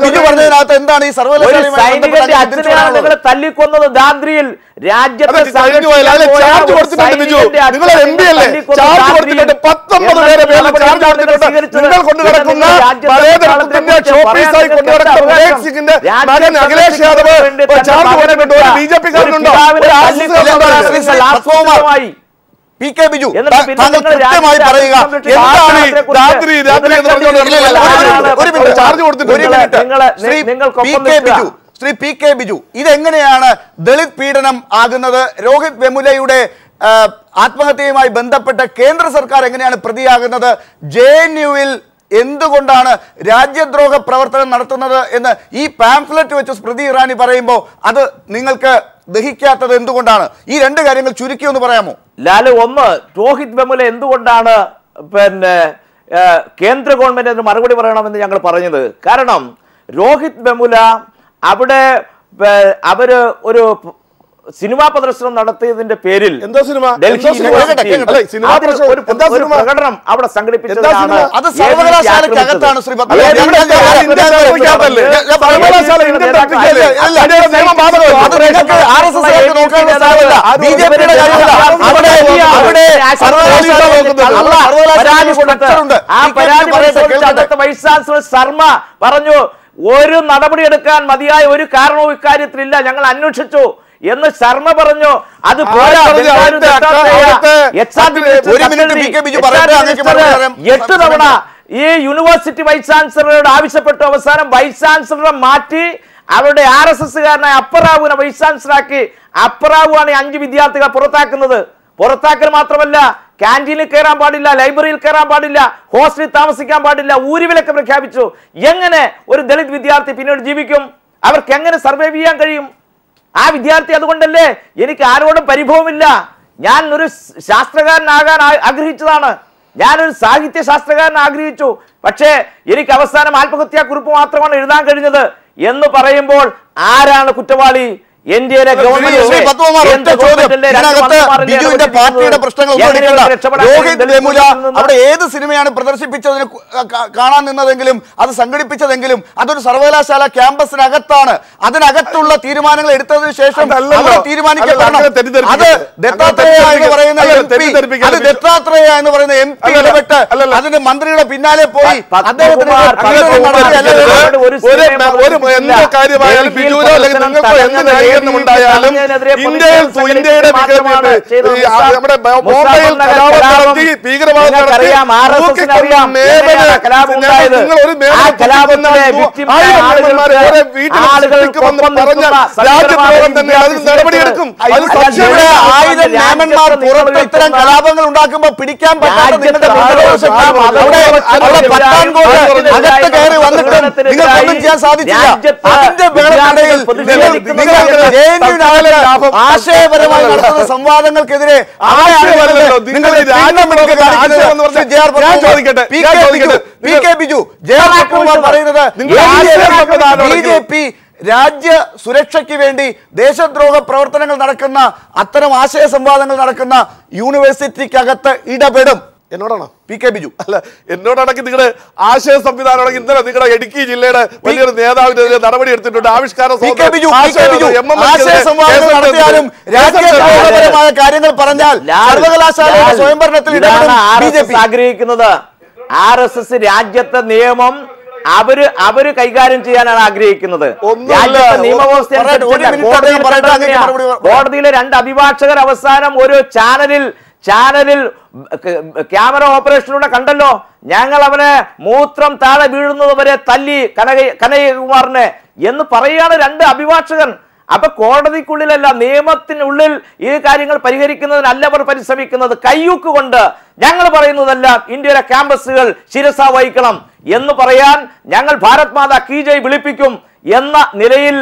ബിജു പറഞ്ഞതിനകത്ത് എന്താണ് ഈ സർവകലാശാല തല്ലിക്കൊന്നത് ദാദ്രിയിൽ രാജ്യത്തെ PK ബിജു താങ്കൾ കൃത്യമായി പറയുക, ശ്രീ PK ബിജു ഇതെങ്ങനെയാണ് ദളിത് പീഡനം ആകുന്നത്? രോഹിത് വെമുലയുടെ ആത്മഹത്യയുമായി ബന്ധപ്പെട്ട് കേന്ദ്ര സർക്കാർ എങ്ങനെയാണ് പ്രതിയാകുന്നത്? JNUവിൽ എന്തുകൊണ്ടാണ് രാജ്യദ്രോഹ പ്രവർത്തനം നടത്തുന്നത് എന്ന് ഈ പാംഫ്ലെറ്റ് വെച്ച് സ്മൃതി ഇറാനി പറയുമ്പോൾ അത് നിങ്ങൾക്ക് ദഹിക്കാത്തത് എന്തുകൊണ്ടാണ്? ഈ രണ്ട് കാര്യങ്ങൾ ചുരുക്കി ഒന്ന് പറയാമോ? ലാല്, ഒന്ന്, രോഹിത് വെമുല എന്തുകൊണ്ടാണ് കേന്ദ്ര ഗവൺമെന്റ് അതിന് മറുപടി പറയണമെന്ന് ഞങ്ങൾ പറഞ്ഞത്. കാരണം രോഹിത് വെമുല അവിടെ അവര് ഒരു സിനിമാ പ്രദർശനം നടത്തിയതിന്റെ പേരിൽ പ്രകടനം അവിടെ സംഘടിപ്പിച്ചതാണ്. അത് സർവകലാശാലയ്ക്കകത്താണ്. വൈസ് ചാൻസലർ ശർമ്മ പറഞ്ഞു, ഒരു നടപടിയെടുക്കാൻ മതിയായ ഒരു കാരണവും ഇക്കാര്യത്തിലില്ല, ഞങ്ങൾ അന്വേഷിച്ചു എന്ന് ശർമ്മ പറഞ്ഞു. അത് പോരാ, 8 തവണ ഈ യൂണിവേഴ്സിറ്റി വൈസ് ചാൻസലറോട് ആവശ്യപ്പെട്ടു. അവസാനം വൈസ് ചാൻസലറെ മാറ്റി അവരുടെ RSSകാരനായ അപ്പറാവുവിനെ വൈസ് ചാൻസലറാക്കി. അപ്പറാവുമാണ് 5 വിദ്യാർത്ഥികളെ പുറത്താക്കുന്നത്. പുറത്താക്കൽ മാത്രമല്ല, ക്യാൻറ്റീനിൽ കയറാൻ പാടില്ല, ലൈബ്രറിയിൽ കയറാൻ പാടില്ല, ഹോസ്റ്റലിൽ താമസിക്കാൻ പാടില്ല, ഊരുവിലൊക്കെ പ്രഖ്യാപിച്ചു. എങ്ങനെ ഒരു ദളിത് വിദ്യാർത്ഥി പിന്നീട് ജീവിക്കും? അവർക്ക് എങ്ങനെ സർവൈവ് ചെയ്യാൻ കഴിയും? ആ വിദ്യാർത്ഥി അതുകൊണ്ടല്ലേ എനിക്ക് ആരോടും പരിഭവമില്ല, ഞാൻ ഒരു ശാസ്ത്രകാരനാകാൻ ആഗ്രഹിച്ചതാണ്, ഞാനൊരു സാഹിത്യ ശാസ്ത്രകാരൻ ആഗ്രഹിച്ചു, പക്ഷേ എനിക്ക് അവസാനം ആത്മഹത്യാ കുറിപ്പ് മാത്രമാണ് എഴുതാൻ കഴിഞ്ഞത് എന്ന് പറയുമ്പോൾ ആരാണ് കുറ്റവാളി? ഇന്ത്യയിലെ പാർട്ടിയുടെ പ്രശ്നങ്ങൾ രോഹിത് വെമുല അവിടെ ഏത് സിനിമയാണ് പ്രദർശിപ്പിച്ചതിന് കാണാൻ നിന്നതെങ്കിലും അത് സംഘടിപ്പിച്ചതെങ്കിലും അതൊരു സർവകലാശാല ക്യാമ്പസിനകത്താണ്. അതിനകത്തുള്ള തീരുമാനങ്ങൾ എടുത്തതിനു ശേഷം തീരുമാനിക്കപ്പെടണം. അത് ദത്താത്രേയ എന്ന് പറയുന്ന MP ഇടപെട്ട് അതിന് മന്ത്രിയുടെ പിന്നാലെ പോയി അദ്ദേഹത്തിന് ഉണ്ടായാലും ഇന്ത്യയുടെ നടപടിയെടുക്കും. ഇത്തരം കലാപങ്ങൾ ഉണ്ടാക്കുമ്പോൾ പിടിക്കാൻ പറ്റാത്ത അകത്ത് കയറി വന്നിട്ട് നിങ്ങൾക്കൊന്നും ചെയ്യാൻ സാധിച്ചില്ല. അതിന്റെ ബഹളത്തിനിടയിൽ ആശയപരമായി നടത്തുന്ന സംവാദങ്ങൾക്കെതിരെ PK ബിജു ജയകുമാർ പറയുന്നത് BJP രാജ്യ സുരക്ഷയ്ക്ക് വേണ്ടി ദേശദ്രോഹ പ്രവർത്തനങ്ങൾ നടക്കുന്ന അത്തരം ആശയ സംവാദങ്ങൾ നടക്കുന്ന യൂണിവേഴ്സിറ്റിക്കകത്ത് ഇടപെടും എന്നോടാണോ? PK ബിജു അല്ല, എന്നോടാണെങ്കിൽ നിങ്ങളുടെ ആശയ സംവിധാനം ഇന്നലെ നിങ്ങളുടെ ഇടുക്കി ജില്ലയുടെ വലിയൊരു നേതാവിനെതിരെ നടപടി എടുത്തിട്ടുണ്ട്. ആവിഷ്കാരം രാജ്യദ്രോഹപരമായ കാര്യങ്ങൾ പറഞ്ഞാൽ സർവകലാശാലയുടെ സ്വയംഭരണത്തിൽ ആഗ്രഹിക്കുന്നത് RSS രാജ്യത്തെ നിയമം അവര് കൈകാര്യം ചെയ്യാനാണ് ആഗ്രഹിക്കുന്നത്. ഒന്നുമില്ല. നിയമവ്യവസ്ഥ കോടതിയിലെ 2 അഭിഭാഷകർ അവസാനം ഒരു ചാനലിൽ ക്യാമറ ഓപ്പറേഷനിലൂടെ കണ്ടല്ലോ. ഞങ്ങൾ അവനെ മൂത്രം താഴെ വീഴുന്നത് വരെ തല്ലി കനയ്യകുമാറിനെ എന്ന് പറയാണ് 2 അഭിഭാഷകൻ. അപ്പൊ കോടതിക്കുള്ളിലല്ല, നിയമത്തിനുള്ളിൽ ഈ കാര്യങ്ങൾ പരിഹരിക്കുന്നതിനല്ല അവർ പരിശ്രമിക്കുന്നത്. കയ്യൂക്ക് കൊണ്ട് ഞങ്ങൾ പറയുന്നതെല്ലാം ഇന്ത്യയിലെ ക്യാമ്പസുകൾ ശിരസ വഹിക്കണം എന്ന് പറയാൻ ഞങ്ങൾ ഭാരത് മാതാ കീ ജയ് വിളിപ്പിക്കും എന്ന നിലയിൽ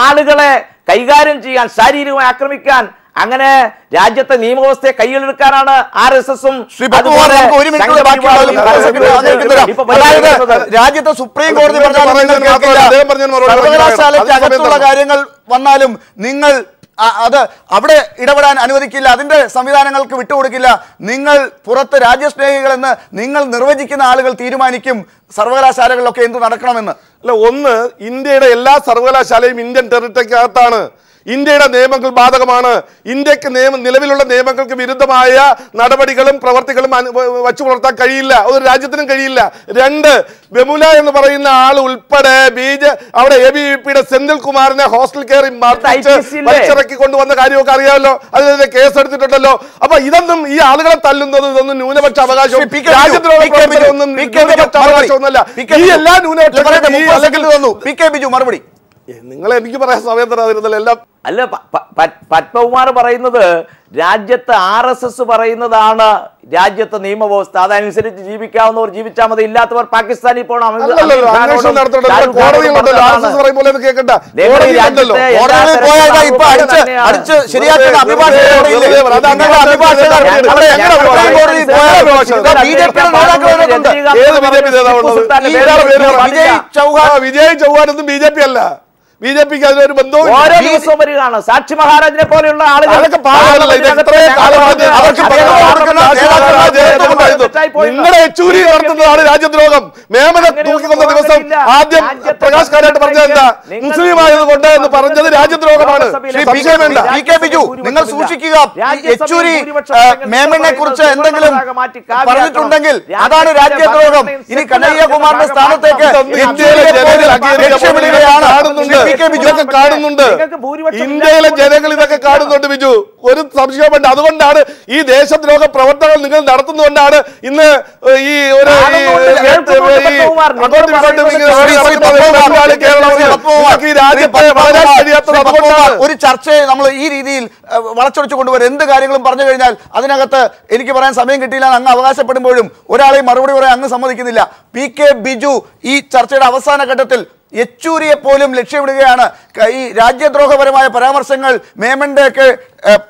ആളുകളെ കൈകാര്യം ചെയ്യാൻ, ശാരീരികമായി ആക്രമിക്കാൻ, അങ്ങനെ രാജ്യത്തെ നിയമവ്യവസ്ഥയെ കയ്യിലെടുക്കാനാണ് RSSഉം. രാജ്യത്തെ സുപ്രീം കോടതി സർവകലാശാലയ്ക്ക് അകത്തുള്ള കാര്യങ്ങൾ വന്നാലും നിങ്ങൾ അത് അവിടെ ഇടപെടാൻ അനുവദിക്കില്ല, അതിന്റെ സംവിധാനങ്ങൾക്ക് വിട്ടുകൊടുക്കില്ല. നിങ്ങൾ പുറത്ത് രാജ്യസ്നേഹികളെന്ന് നിങ്ങൾ നിർവചിക്കുന്ന ആളുകൾ തീരുമാനിക്കും സർവകലാശാലകളിലൊക്കെ എന്ത് നടക്കണമെന്ന്. അല്ല, ഒന്ന്, ഇന്ത്യയുടെ എല്ലാ സർവകലാശാലയും ഇന്ത്യൻ ടെറിട്ടറിക്കകത്താണ്. ഇന്ത്യയുടെ നിയമങ്ങൾ ബാധകമാണ്. ഇന്ത്യക്ക് നിലവിലുള്ള നിയമങ്ങൾക്ക് വിരുദ്ധമായ നടപടികളും പ്രവർത്തികളും വച്ചു പുലർത്താൻ കഴിയില്ല, ഒരു രാജ്യത്തിനും കഴിയില്ല. 2, ബെമുല എന്ന് പറയുന്ന ആൾ ഉൾപ്പെടെ അവിടെ ABVP സെന്തിൽ കുമാറിനെ ഹോസ്റ്റൽ കയറി വലിച്ചിറക്കി കൊണ്ടുവന്ന കാര്യമൊക്കെ അറിയാമല്ലോ, അതിനെതിരെ കേസെടുത്തിട്ടുണ്ടല്ലോ. അപ്പൊ ഇതൊന്നും ഈ ആളുകളെ തല്ലുന്നത് ഇതൊന്നും ന്യൂനപക്ഷ അവകാശവും രാജ്യത്തിനൊന്നും ന്യൂനപക്ഷ അവകാശമൊന്നുമല്ല. ഈ എല്ലാ ബിജു മറുപടി നിങ്ങൾ എനിക്ക് പറയാൻ സമയം തരാതിരുന്നല്ലോ എല്ലാം. അല്ല, പത്മകുമാർ പറയുന്നത് രാജ്യത്ത് RSS പറയുന്നതാണ് രാജ്യത്തെ നിയമവ്യവസ്ഥ, അതനുസരിച്ച് ജീവിക്കാവുന്നവർ ജീവിച്ചാൽ മതി, ഇല്ലാത്തവർ പാകിസ്ഥാനിൽ പോകണം. വിജയ് ചൗഹാൻ ഒന്നും BJP അല്ല, BJPക്ക് അതിനൊരു ബന്ധവും. ഓരോ ദിവസവും വരികയാണ് സാക്ഷി മഹാരാജിനെ പോലെയുള്ള ആളുകൾ. നിങ്ങളുടെ യെച്ചൂരി നടത്തുന്നതാണ് രാജ്യദ്രോഹം. മേമനെ തൂക്കിക്കൊന്ന ദിവസം ആദ്യം പ്രകാശ് കാരാട്ട് പറഞ്ഞത് എന്താ? മുസ്ലിം ആയതുകൊണ്ട് എന്ന് പറഞ്ഞത് രാജ്യദ്രോഹമാണ്. നിങ്ങൾ സൂക്ഷിക്കുക, യെച്ചൂരി മേമനെ കുറിച്ച് എന്തെങ്കിലും പറഞ്ഞിട്ടുണ്ടെങ്കിൽ അതാണ് രാജ്യദ്രോഹം. ഇനി കനയ്യകുമാറിന്റെ സ്ഥാനത്തേക്ക് ഇതൊക്കെ കാണുന്നുണ്ട്, ഇന്ത്യയിലെ ജനങ്ങൾ ഇതൊക്കെ കാണുന്നുണ്ട് ബിജു, ഒരു സംശയമുണ്ട്. അതുകൊണ്ടാണ് ഈ ദേശദ്രോഹ പ്രവർത്തനങ്ങൾ നിങ്ങൾ നടത്തുന്നതുകൊണ്ടാണ് ഇന്ന് ഈ ഒരു ഒരു ചർച്ചയെ നമ്മൾ ഈ രീതിയിൽ വളച്ചൊടിച്ചു കൊണ്ടുവരും. എന്ത് കാര്യങ്ങളും പറഞ്ഞു കഴിഞ്ഞാൽ അതിനകത്ത് എനിക്ക് പറയാൻ സമയം കിട്ടിയില്ല അങ്ങ് അവകാശപ്പെടുമ്പോഴും ഒരാളെയും മറുപടി പറയാൻ അങ്ങ് സമ്മതിക്കുന്നില്ല. PK ബിജു ഈ ചർച്ചയുടെ അവസാന ഘട്ടത്തിൽ യെച്ചൂരിയെ പോലും ലക്ഷ്യമിടുകയാണ്. ഈ രാജ്യദ്രോഹപരമായ പരാമർശങ്ങൾ മേമന്റെയൊക്കെ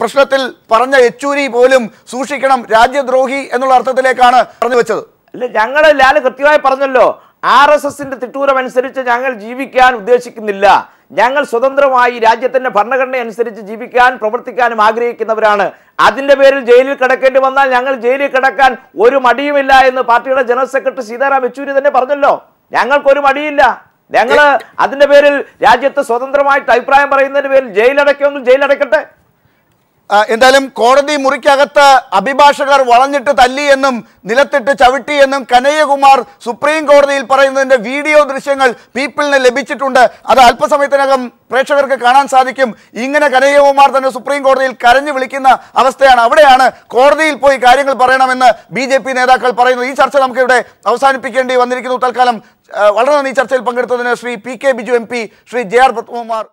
പ്രശ്നത്തിൽ പറഞ്ഞ യെച്ചൂരി പോലും സൂക്ഷിക്കണം, രാജ്യദ്രോഹി എന്നുള്ള അർത്ഥത്തിലേക്കാണ് പറഞ്ഞു വെച്ചത്. അല്ല, ഞങ്ങൾ ലാല് കൃത്യമായി പറഞ്ഞല്ലോ, RSSന്റെ തിട്ടൂരം അനുസരിച്ച് ഞങ്ങൾ ജീവിക്കാൻ ഉദ്ദേശിക്കുന്നില്ല. ഞങ്ങൾ സ്വതന്ത്രമായി രാജ്യത്തിന്റെ ഭരണഘടന അനുസരിച്ച് ജീവിക്കാൻ പ്രവർത്തിക്കാനും ആഗ്രഹിക്കുന്നവരാണ്. അതിന്റെ പേരിൽ ജയിലിൽ കിടക്കേണ്ടി വന്നാൽ ഞങ്ങൾ ജയിലിൽ കിടക്കാൻ ഒരു മടിയുമില്ല എന്ന് പാർട്ടിയുടെ ജനറൽ സെക്രട്ടറി സീതാറാം യെച്ചൂരി തന്നെ പറഞ്ഞല്ലോ. ഞങ്ങൾക്കൊരു മടിയില്ല. ഞങ്ങള് അതിന്റെ പേരിൽ രാജ്യത്ത് സ്വതന്ത്രമായിട്ട് അഭിപ്രായം പറയുന്നതിന്റെ പേരിൽ ജയിലടയ്ക്കുമെങ്കിൽ ജയിലടയ്ക്കട്ടെ. എന്തായാലും കോടതി മുറിക്കകത്ത് അഭിഭാഷകർ വളഞ്ഞിട്ട് തല്ലിയെന്നും നിലത്തിട്ട് ചവിട്ടിയെന്നും കനയ്യകുമാർ സുപ്രീം കോടതിയിൽ പറയുന്നതിന്റെ വീഡിയോ ദൃശ്യങ്ങൾ പീപ്പിളിന് ലഭിച്ചിട്ടുണ്ട്. അത് അല്പസമയത്തിനകം പ്രേക്ഷകർക്ക് കാണാൻ സാധിക്കും. ഇങ്ങനെ കനയ്യകുമാർ തന്നെ സുപ്രീം കോടതിയിൽ കരഞ്ഞു വിളിക്കുന്ന അവസ്ഥയാണ്. അവിടെയാണ് കോടതിയിൽ പോയി കാര്യങ്ങൾ പറയണമെന്ന് BJP നേതാക്കൾ പറയുന്നത്. ഈ ചർച്ച നമുക്കിവിടെ അവസാനിപ്പിക്കേണ്ടി വന്നിരിക്കുന്നു. തൽക്കാലം വളരെ നന്ദി ചർച്ചയിൽ പങ്കെടുത്തതിന് Shri PK Biju MP, Shri JR Padmakumar.